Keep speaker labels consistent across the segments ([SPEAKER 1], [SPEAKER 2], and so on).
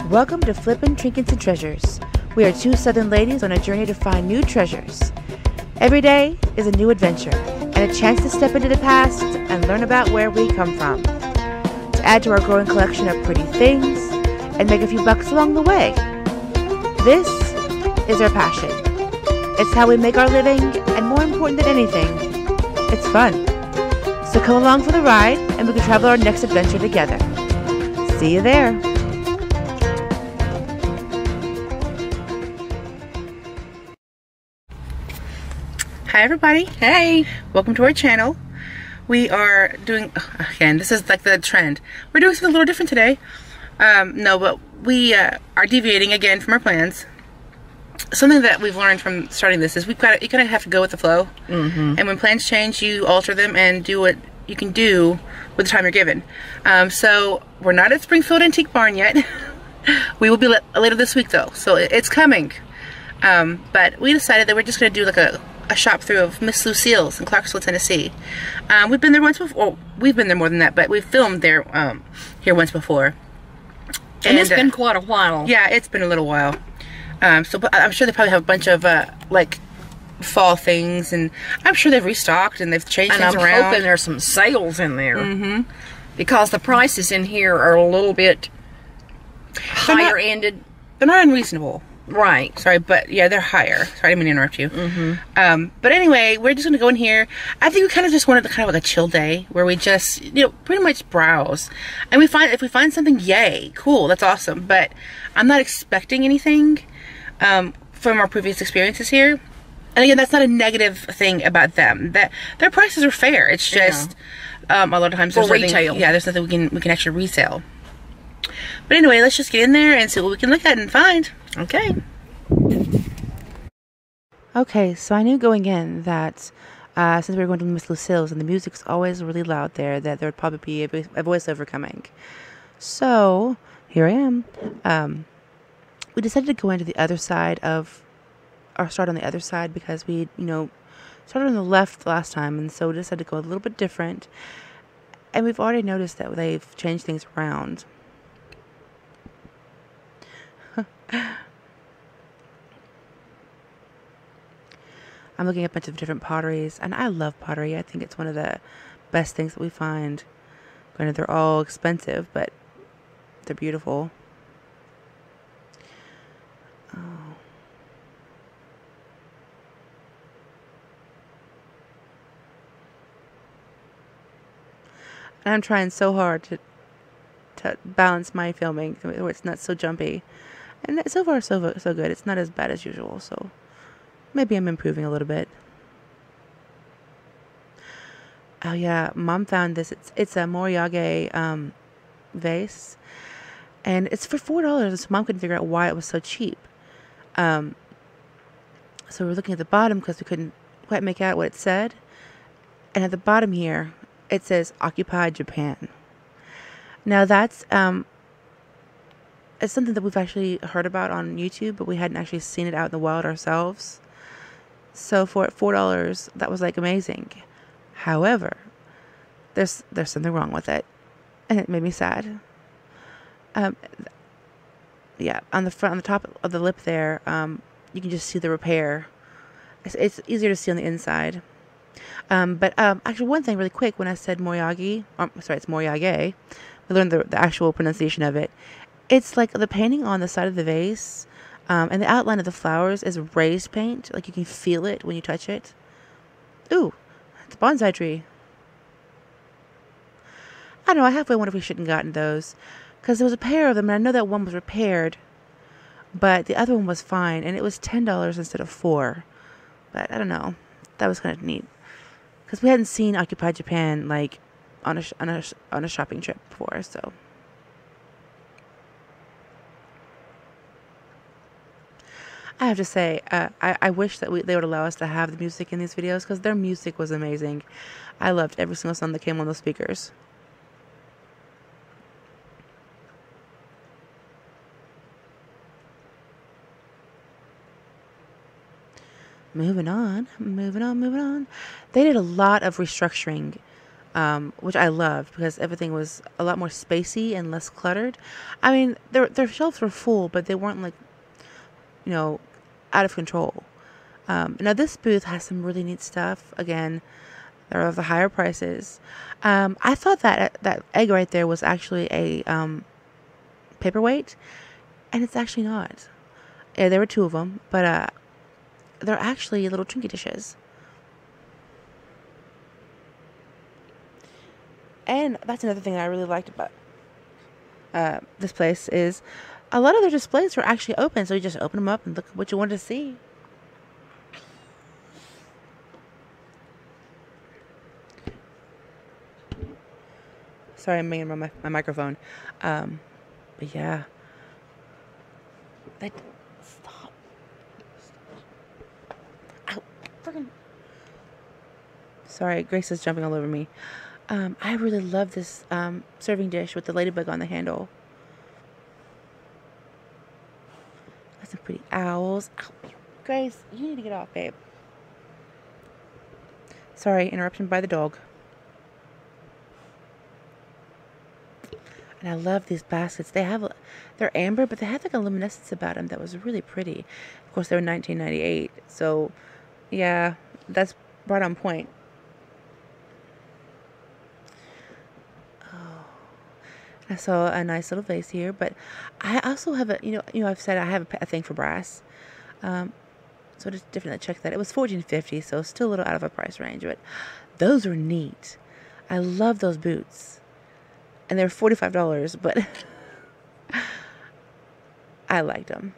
[SPEAKER 1] Welcome to Flippin' Trinkets and Treasures. We are two southern ladies on a journey to find new treasures. Every day is a new adventure and a chance to step into the past and learn about where we come from. To add to our growing collection of pretty things and make a few bucks along the way. This is our passion. It's how we make our living, and more important than anything, it's fun. So come along for the ride and we can travel our next adventure together. See you there. Hi everybody. Hey. Welcome to our channel. We are doing, again, this is like the trend. We're doing something a little different today. But we are deviating again from our plans. Something that we've learned from starting this is you kind of have to go with the flow. And when plans change, you alter them and do what you can do with the time you're given. So we're not at Springfield Antique Barn yet. We will be later this week though, so it's coming. But we decided that we're just going to do like a shop through of Miss Lucille's in Clarksville, Tennessee. We've been there once before. Well, we've been there more than that, but we've filmed there here once before.
[SPEAKER 2] And it's been quite a while.
[SPEAKER 1] Yeah, it's been a little while. But I'm sure they probably have a bunch of like fall things, and I'm sure they've restocked and they've changed things around.
[SPEAKER 2] And I'm hoping there's some sales in there. Because the prices in here are a little bit higher ended.
[SPEAKER 1] They're not unreasonable.
[SPEAKER 2] Right.
[SPEAKER 1] Sorry, but yeah, they're higher. Sorry, I didn't mean to interrupt you. But anyway, we're just going to go in here. I think we kind of just wanted kind of like a chill day where we just, pretty much browse. And if we find something, yay, cool, that's awesome. But I'm not expecting anything from our previous experiences here. And again, that's not a negative thing about them. That their prices are fair. It's just a lot of times there's
[SPEAKER 2] retail.
[SPEAKER 1] Yeah, there's nothing we can actually resell. But anyway, let's just get in there and see what we can look at and find. Okay. Okay, so I knew going in that since we were going to Miss Lucille's and the music's always really loud there, that there would probably be a voiceover coming. So here I am. We decided to go into the other side start on the other side because we, started on the left last time, and so we decided to go a little bit different. And we've already noticed that they've changed things around. I'm looking at a bunch of different potteries, and I love pottery. I think it's one of the best things that we find. Granted, they're all expensive, but they're beautiful. Oh. And I'm trying so hard to balance my filming where it's not so jumpy. And so far, so good. It's not as bad as usual, so maybe I'm improving a little bit. Oh yeah, Mom found this. It's a Mache vase, and it's for $4. So Mom couldn't figure out why it was so cheap. So we're looking at the bottom because we couldn't quite make out what it said. And at the bottom here, it says "Occupied Japan." Now that's it's something that we've actually heard about on YouTube, but we hadn't actually seen it out in the wild ourselves. So for $4, that was like amazing. However, there's something wrong with it, and it made me sad. Yeah, on the top of the lip there, you can just see the repair. It's easier to see on the inside. But actually, one thing really quick, when I said Moriage, it's Moriage. We learned the actual pronunciation of it. It's like the painting on the side of the vase, and the outline of the flowers is raised paint. Like you can feel it when you touch it. Ooh, it's a bonsai tree. I don't know, I halfway wonder if we shouldn't have gotten those. Because there was a pair of them, and I know that one was repaired. But the other one was fine, and it was $10 instead of $4. But I don't know. That was kind of neat. Because we hadn't seen Occupied Japan, like, on a shopping trip before, so... I have to say, I wish that they would allow us to have the music in these videos, because their music was amazing. I loved every single song that came on those speakers. Moving on. They did a lot of restructuring which I loved because everything was a lot more spacey and less cluttered. I mean, their shelves were full, but they weren't like, you know, out of control. Now this booth has some really neat stuff. Again, they're of the higher prices. I thought that egg right there was actually a paperweight, and it's actually not. Yeah, there were two of them, but they're actually little trinket dishes. And that's another thing that I really liked about this place is a lot of their displays were actually open, so you just open them up and look at what you wanted to see. Sorry, I'm banging my microphone. But yeah. Stop. Ow. Friggin'. Sorry, Grace is jumping all over me. I really love this serving dish with the ladybug on the handle. Got some pretty owls. Ow. Grace, you need to get off, babe. Sorry, interruption by the dog. And I love these baskets. They're amber, but they have like a luminescence about them that was really pretty. Of course, they were $19.98. So, yeah, that's right on point. Oh, I saw a nice little vase here, but I also have I've said I have a thing for brass. So just definitely check that. It was $14.50, so still a little out of a price range, but those were neat. I love those boots. And they're $45, but I liked them.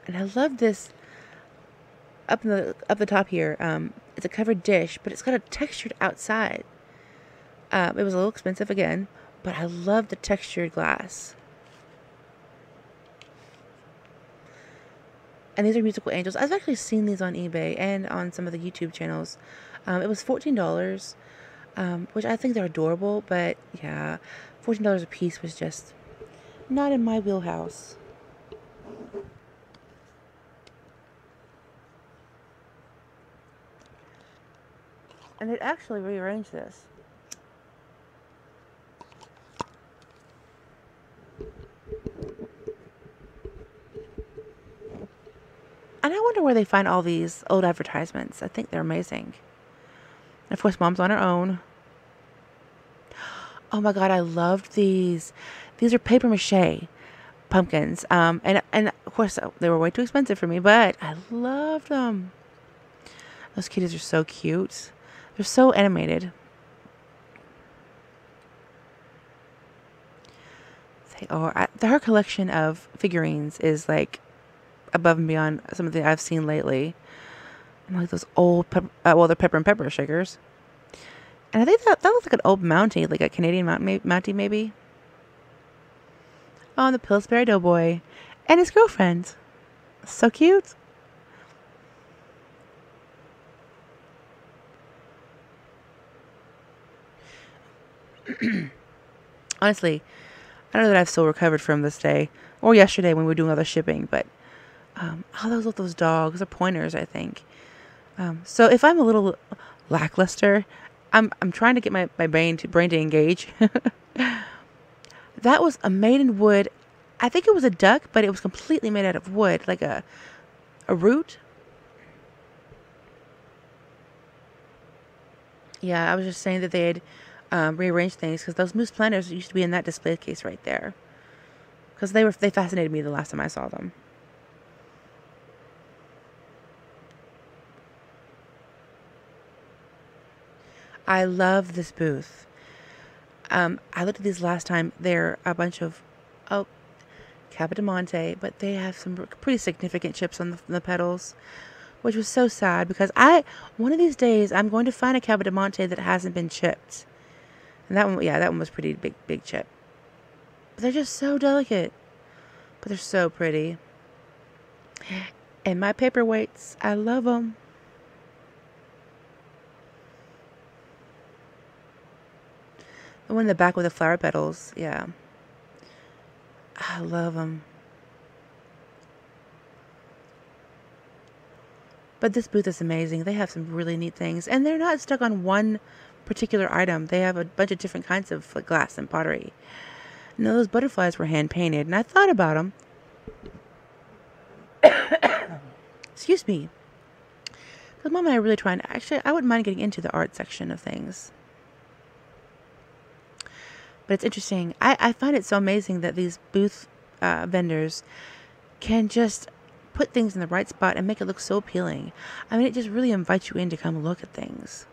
[SPEAKER 1] And I love this up the top here. It's a covered dish, but it's got a textured outside. It was a little expensive again, but I love the textured glass. And these are musical angels. I've actually seen these on eBay and on some of the YouTube channels. It was $14, which I think they're adorable. But yeah, $14 a piece was just not in my wheelhouse. And they'd actually rearranged this. And I wonder where they find all these old advertisements. I think they're amazing. And of course, Mom's on her own. Oh my God, I loved these. These are paper mache pumpkins. And of course, they were way too expensive for me, but I loved them. Those kitties are so cute. They're so animated. They are. Her collection of figurines is like above and beyond some of the I've seen lately. And like those old they're pepper and pepper shakers. And I think that looks like an old Mountie, like a Canadian Mountie maybe. Oh, and the Pillsbury Doughboy and his girlfriend. So cute. Honestly, I don't know that I've still recovered from this day or yesterday when we were doing all the shipping, but those dogs are pointers, I think. So if I'm a little lackluster, I'm trying to get my brain to engage. That was a made in wood. I think it was a duck, but it was completely made out of wood, like a root. Yeah, I was just saying that they had rearranged things because those moose planters used to be in that display case right there. Because they fascinated me the last time I saw them. I love this booth. I looked at these last time. They're a bunch of Capodimonte, but they have some pretty significant chips on the petals, which was so sad because one of these days I'm going to find a Capodimonte that hasn't been chipped. And that one was pretty big chip. But they're just so delicate. But they're so pretty. And my paperweights, I love them. The one in the back with the flower petals, yeah. I love them. But this booth is amazing. They have some really neat things. And they're not stuck on one particular item. They have a bunch of different kinds of like, glass and pottery. Now, those butterflies were hand-painted. And I thought about them. Excuse me. Because Mom and I are really trying to... Actually, I wouldn't mind getting into the art section of things. But it's interesting. I find it so amazing that these booth vendors can just put things in the right spot and make it look so appealing. I mean, it just really invites you in to come look at things.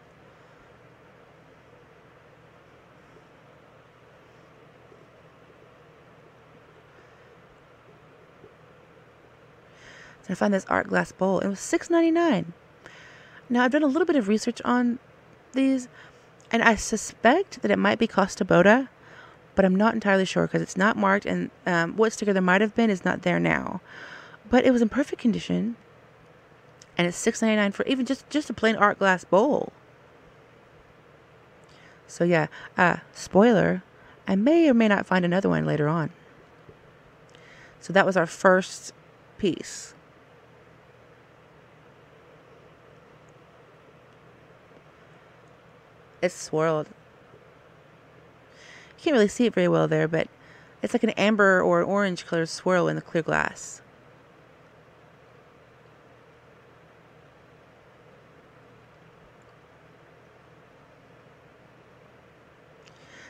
[SPEAKER 1] So I found this art glass bowl. It was $6.99. Now, I've done a little bit of research on these, and I suspect that it might be Costa Boda, but I'm not entirely sure because it's not marked, and what sticker there might have been is not there now. But it was in perfect condition, and it's $6.99 for even just a plain art glass bowl. So yeah, spoiler, I may or may not find another one later on. So that was our first piece. It's swirled. You can't really see it very well there, but it's like an amber or an orange colored swirl in the clear glass.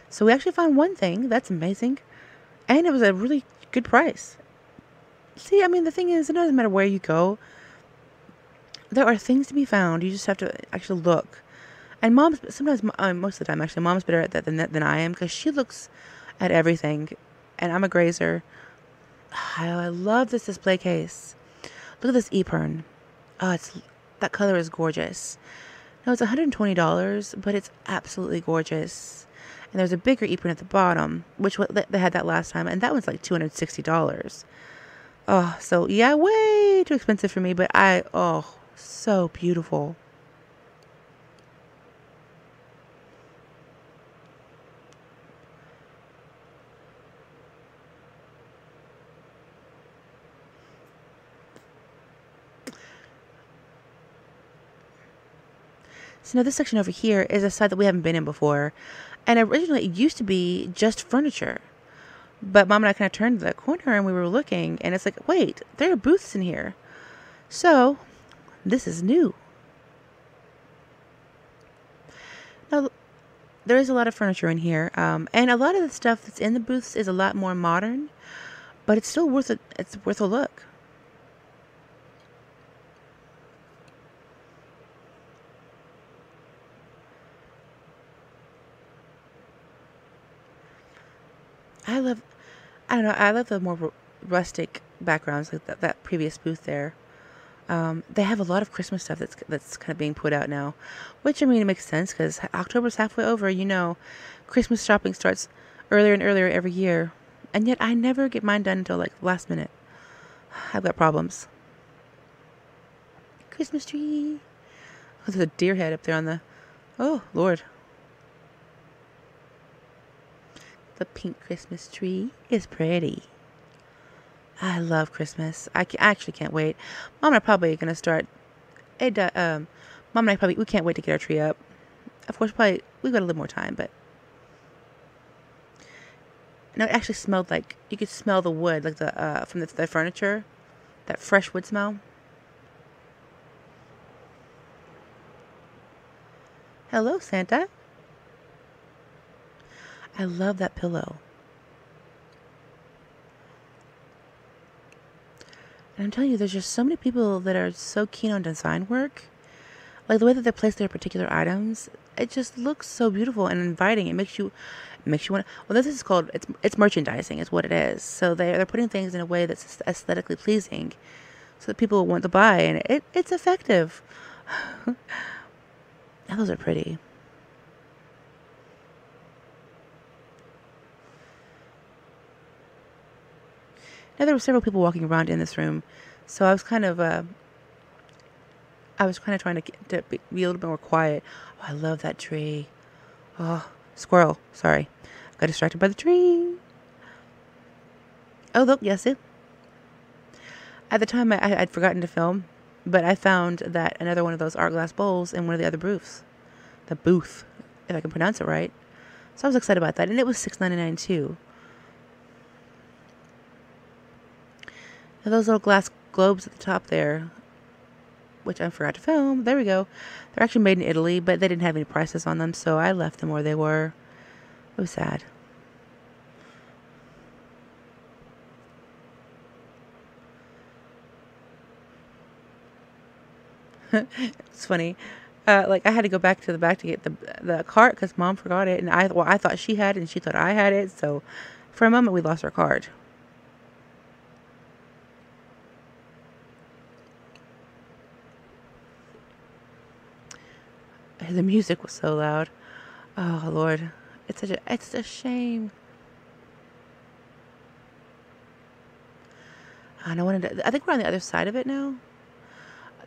[SPEAKER 1] So we actually found one thing. That's amazing. And it was a really good price. See, I mean, the thing is, it doesn't matter where you go. There are things to be found. You just have to actually look. And Mom's, sometimes, most of the time, actually, Mom's better at that than I am. Because she looks at everything. And I'm a grazer. I love this display case. Look at this Epern. Oh, that color is gorgeous. No, it's $120, but it's absolutely gorgeous. And there's a bigger Epern at the bottom, which they had that last time, and that one's like $260. Oh, so yeah, way too expensive for me, but so beautiful. So now this section over here is a side that we haven't been in before. And originally it used to be just furniture. But Mom and I kind of turned the corner and we were looking. And it's like, wait, there are booths in here. So this is new. Now, there is a lot of furniture in here. And a lot of the stuff that's in the booths is a lot more modern. But it's still worth a look. I love the more rustic backgrounds, like that previous booth there. They have a lot of Christmas stuff that's kind of being put out now, which, I mean, it makes sense because October's halfway over, Christmas shopping starts earlier and earlier every year, and yet I never get mine done until, like, last minute. I've got problems. Christmas tree. Oh, there's a deer head up there on the... Oh, Lord. The pink Christmas tree is pretty. I love Christmas. I actually can't wait. Mom and I probably going to start... Mom and I we can't wait to get our tree up. Of course, we've got a little more time, but... No, it actually smelled like... You could smell the wood, like from the furniture. That fresh wood smell. Hello, Santa. I love that pillow. And I'm telling you, there's just so many people that are so keen on design work. Like the way that they place their particular items, it just looks so beautiful and inviting. It makes you want. Well, this is called it's merchandising, is what it is. So they're putting things in a way that's aesthetically pleasing, so that people want to buy, and it's effective. Now, those are pretty. Now, there were several people walking around in this room, so I was kind of trying to be a little bit more quiet. Oh, I love that tree. Oh, squirrel. Sorry. I got distracted by the tree. Oh, look, yes, it. At the time, I'd forgotten to film, But I found that another one of those art glass bowls in one of the other booths. The booth, if I can pronounce it right. So I was excited about that. And it was $6.99 too. And those little glass globes at the top there, which I forgot to film. There we go. They're actually made in Italy, but they didn't have any prices on them, so I left them where they were. It was sad. It's funny. Like I had to go back to the back to get the cart because Mom forgot it, and I thought she had it, and she thought I had it. So for a moment, we lost our card. The music was so loud. Oh Lord, it's a shame. And I think we're on the other side of it now.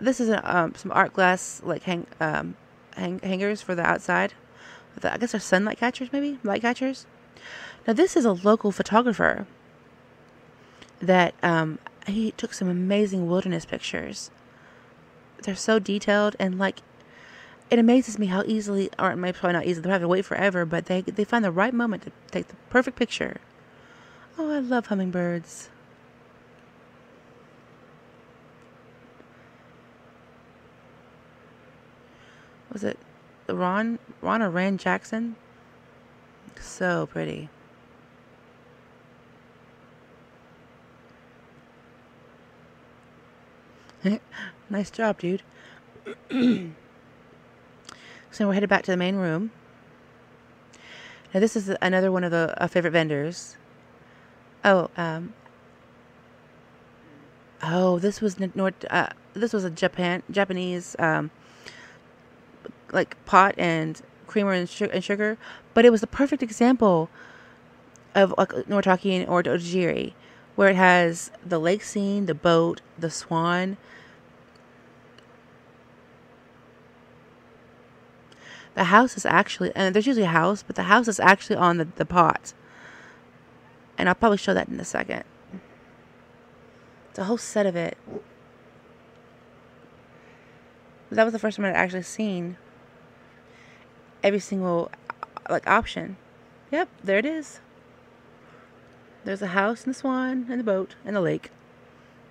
[SPEAKER 1] This is some art glass like hangers for the outside. I guess they're sunlight catchers, maybe light catchers. Now this is a local photographer that he took some amazing wilderness pictures. They're so detailed, and like it amazes me how easily, or maybe probably not easily, they have to wait forever, but they find the right moment to take the perfect picture. Oh, I love hummingbirds. Was it Ron or Rand Jackson? So pretty. Nice job, dude. So we're headed back to the main room. Now this is another one of the favorite vendors. Oh, this was this was a Japanese like pot and creamer and sugar, but it was the perfect example of like Noritake or Ojiri, where it has the lake scene, the boat, the swan. The house is actually, and there's usually a house, but the house is actually on the pot. And I'll probably show that in a second. It's a whole set of it. That was the first time I'd actually seen every single like option. Yep, there it is. There's a house and the swan and the boat and the lake.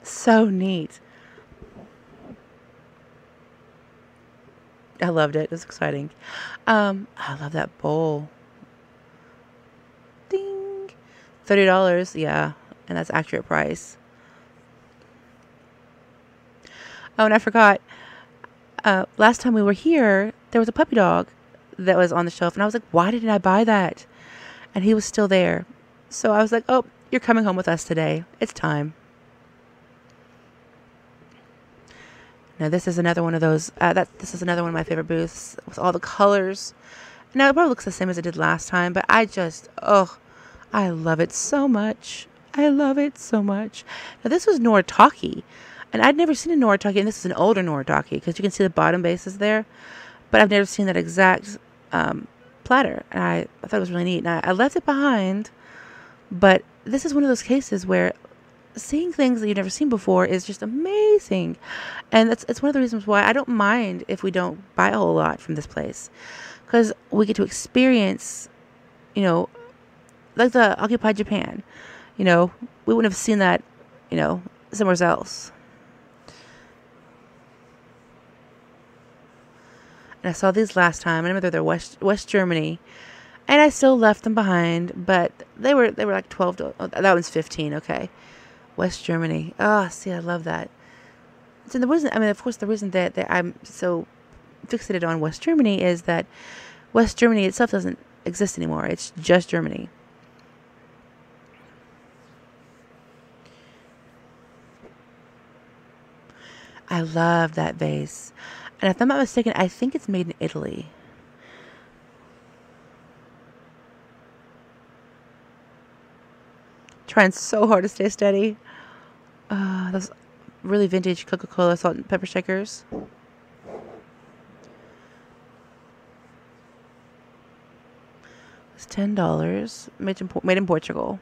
[SPEAKER 1] So neat. I loved it. It was exciting. I love that bowl. Ding. $30. Yeah, and that's accurate price. Oh, and I forgot. Last time we were here, there was a puppy dog that was on the shelf, and I was like, why didn't I buy that? And he was still there. So I was like, oh, you're coming home with us today. It's time. Now this is another one of those, this is another one of my favorite booths with all the colors. Now it probably looks the same as it did last time, but I love it so much. I love it so much. Now this was Noritake, and I'd never seen a Noritake, and this is an older Noritake because you can see the bottom bases there, but I've never seen that exact platter, and I thought it was really neat. And I left it behind, but this is one of those cases where seeing things that you've never seen before is just amazing. And it's one of the reasons why I don't mind if we don't buy a whole lot from this place, because we get to experience, you know, like the occupied Japan. You know, we wouldn't have seen that, you know, somewhere else. And I saw these last time. I remember they're West Germany, and I still left them behind, but they were like 12. That one's 15. Okay. West Germany. Oh, see, I love that. So the reason, I mean, of course, the reason that I'm so fixated on West Germany is that West Germany itself doesn't exist anymore. It's just Germany. I love that vase. And if I'm not mistaken, I think it's made in Italy. Trying so hard to stay steady. Those really vintage Coca-Cola salt and pepper shakers. It's $10. Made in Portugal.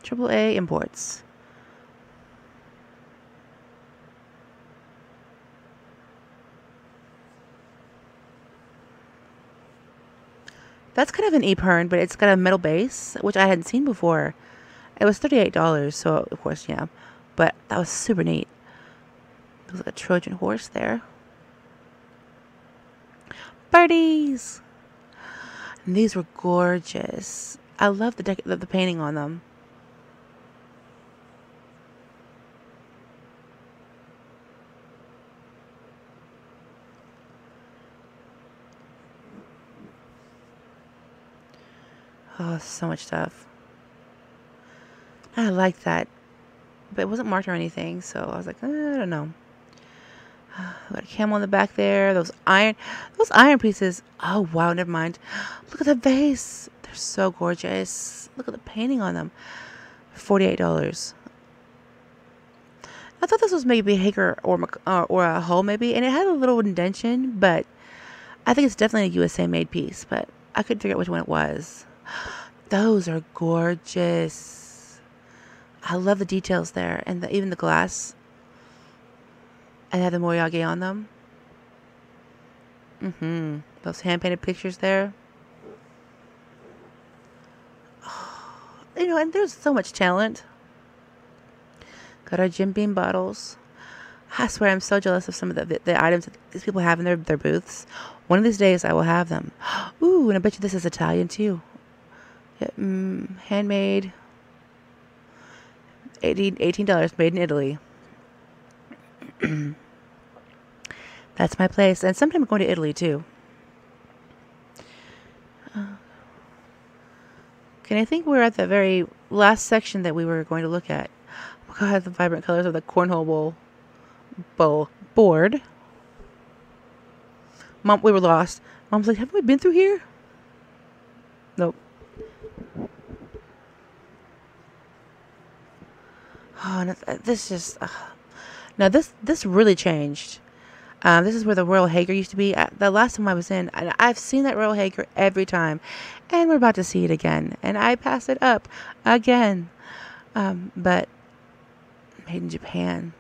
[SPEAKER 1] AAA imports. That's kind of an e-pern, but it's got a metal base, which I hadn't seen before. It was $38, so of course, yeah. But that was super neat. Looks like a Trojan horse there. Birdies! And these were gorgeous. I love the painting on them. Oh, so much stuff. I like that. But it wasn't marked or anything, so I was like, I don't know. Got a camel on the back there. Those iron pieces. Oh, wow, never mind. Look at the vase. They're so gorgeous. Look at the painting on them. $48. I thought this was maybe a Hager or a Hull maybe, and it had a little indentation, but I think it's definitely a USA made piece, but I couldn't figure out which one it was. Those are gorgeous. I love the details there, and even the glass. And have the Moriage on them. Those hand-painted pictures there. Oh, you know, and there's so much talent. Got our Jim Beam bottles. I swear I'm so jealous of some of the items that these people have in their booths. One of these days I will have them. Ooh, and I bet you this is Italian too. Yeah, handmade. $18, made in Italy. That's my place. And sometime I'm going to Italy too. Okay, I think we're at the very last section that we were going to look at. Oh my God, the vibrant colors of the cornhole board. Mom, we were lost. Mom's like, haven't we been through here? Nope. Oh, no, this just... Now, this really changed. This is where the Royal Hager used to be. The last time I was in, I've seen that Royal Hager every time. And we're about to see it again. And I passed it up again. But made in Japan.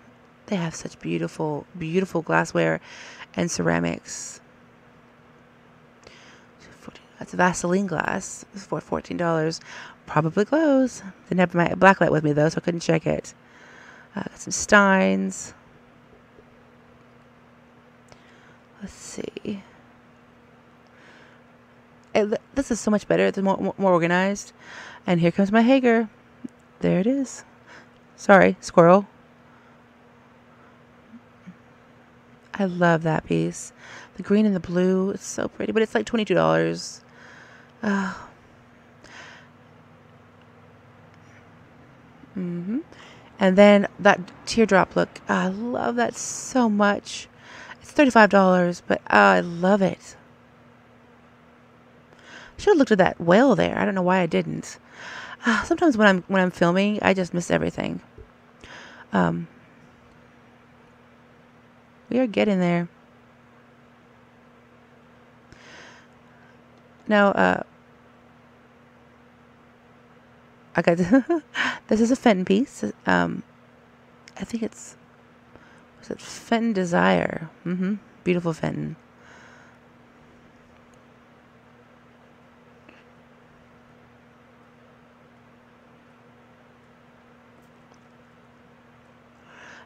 [SPEAKER 1] They have such beautiful, beautiful glassware and ceramics. That's a Vaseline glass for $14. Probably glows. Didn't have my blacklight with me though, so I couldn't check it. Got some steins. Let's see. This is so much better. It's more organized. And here comes my Hager. There it is. Sorry, squirrel. I love that piece. The green and the blue. It's so pretty. But it's like $22. And then that teardrop look. I love that so much. It's $35, but I love it. Should have looked at that whale there. I don't know why I didn't. Sometimes when I'm filming, I just miss everything. We are getting there. Now, I got this is a Fenton piece. I think was it Fenton Desire? Beautiful Fenton.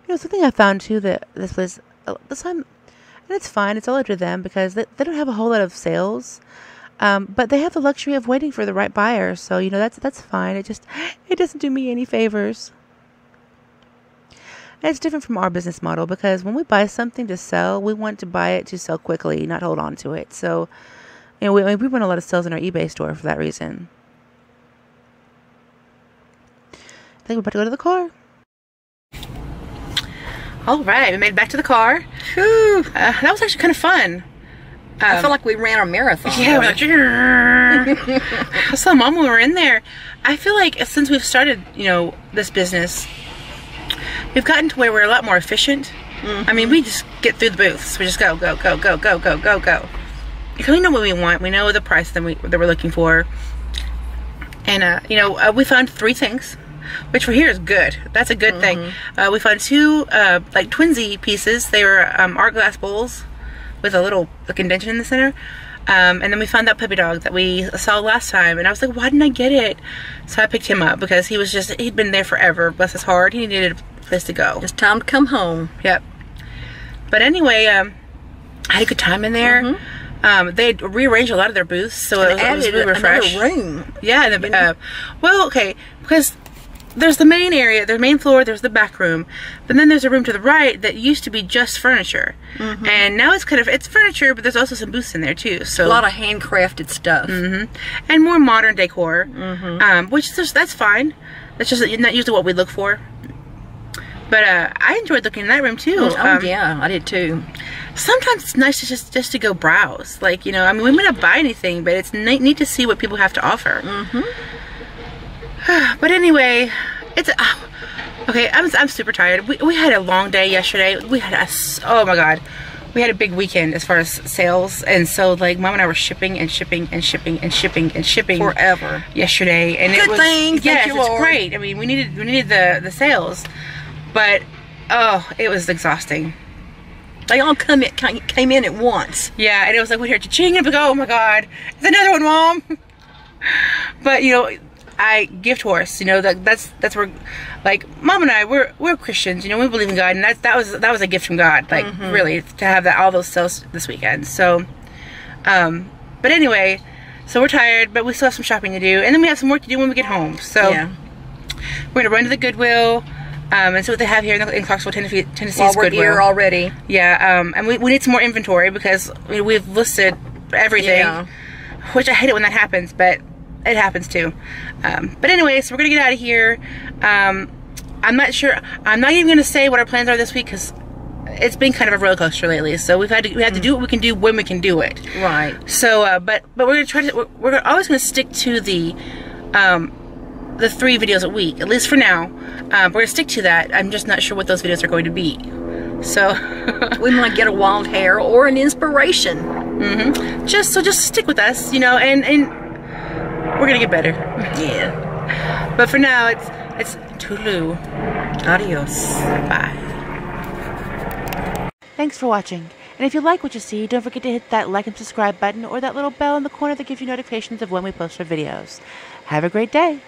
[SPEAKER 1] You know, something I found too that this time, and it's fine. It's all up to them because they don't have a whole lot of sales. But they have the luxury of waiting for the right buyer. So, you know, that's fine. It doesn't do me any favors. And it's different from our business model because when we buy something to sell, we want to buy it to sell quickly, not hold on to it. So, you know, we run a lot of sales in our eBay store for that reason. I think we're about to go to the car. All right, we made it back to the car. Whew. That was actually kind of fun.
[SPEAKER 2] I feel like we ran a marathon.
[SPEAKER 1] Yeah, we're like, I saw Mom when we were in there. I feel like since we've started, you know, this business, we've gotten to where we're a lot more efficient. I mean, we just get through the booths. We just go. Because we know what we want. We know the price that we're looking for. And, you know, we found 3 things. which for here is good. That's a good thing. We found 2 like twinsy pieces. They were art glass bowls with a little indentation in the center. And then we found that puppy dog that we saw last time, and I was like, why didn't I get it? So I picked him up because he'd been there forever. Bless his heart. He needed a place to go.
[SPEAKER 2] It's time to come home.
[SPEAKER 1] Yep. But anyway, I had a good time in there. They rearranged a lot of their booths, so it was really refreshed.
[SPEAKER 2] Another room.
[SPEAKER 1] Yeah. Well, okay, because there's the main area, the main floor, there's the back room, but then there's a room to the right that used to be just furniture, and now it's furniture, but there's also some booths in there too. So
[SPEAKER 2] a lot of handcrafted stuff,
[SPEAKER 1] and more modern decor, which that's fine. That's just not usually what we look for. But I enjoyed looking in that room too.
[SPEAKER 2] Yeah, I did too.
[SPEAKER 1] Sometimes it's nice to just to go browse. Like, you know, I mean, we may not buy anything, but it's neat to see what people have to offer. But anyway, it's okay. I'm super tired. We had a long day yesterday. We had oh my god, we had a big weekend as far as sales, and so like Mom and I were shipping and shipping and shipping and shipping and shipping
[SPEAKER 2] forever
[SPEAKER 1] yesterday, and
[SPEAKER 2] good
[SPEAKER 1] it was
[SPEAKER 2] thing.
[SPEAKER 1] Yes,
[SPEAKER 2] Thank you,
[SPEAKER 1] it's
[SPEAKER 2] Lord.
[SPEAKER 1] great. I mean, we needed the sales, but oh, it was exhausting.
[SPEAKER 2] They all came in at once.
[SPEAKER 1] Yeah, and it was like we heard cha-ching and we go, oh my god, it's another one, Mom. But you know, I gift horse. You know, that's where, like, Mom and I, we're Christians. You know, we believe in God, and that was a gift from God. Like, really, to have all those sales this weekend. So, but anyway, so we're tired, but we still have some shopping to do, and then we have some work to do when we get home. So
[SPEAKER 2] yeah,
[SPEAKER 1] we're gonna run to the Goodwill. And see what they have here in Clarksville, Tennessee's
[SPEAKER 2] while we're
[SPEAKER 1] Goodwill.
[SPEAKER 2] here already.
[SPEAKER 1] Yeah, and we need some more inventory because we've listed everything, which I hate it when that happens, but it happens too. But anyway, so we're gonna get out of here. I'm not sure. I'm not even gonna say what our plans are this week because it's been kind of a roller coaster lately. So we have to do what we can do when we can do it.
[SPEAKER 2] Right.
[SPEAKER 1] So, but we're gonna try to. We're always gonna stick to the 3 videos a week, at least for now. We're gonna stick to that. I'm just not sure what those videos are going to be. So
[SPEAKER 2] we might get a wild hair or an inspiration.
[SPEAKER 1] Just stick with us, you know, and we're gonna get better.
[SPEAKER 2] Yeah.
[SPEAKER 1] But for now, it's toodaloo.
[SPEAKER 2] Adios.
[SPEAKER 1] Bye. Thanks for watching. And if you like what you see, don't forget to hit that like and subscribe button or that little bell in the corner that gives you notifications of when we post our videos. Have a great day.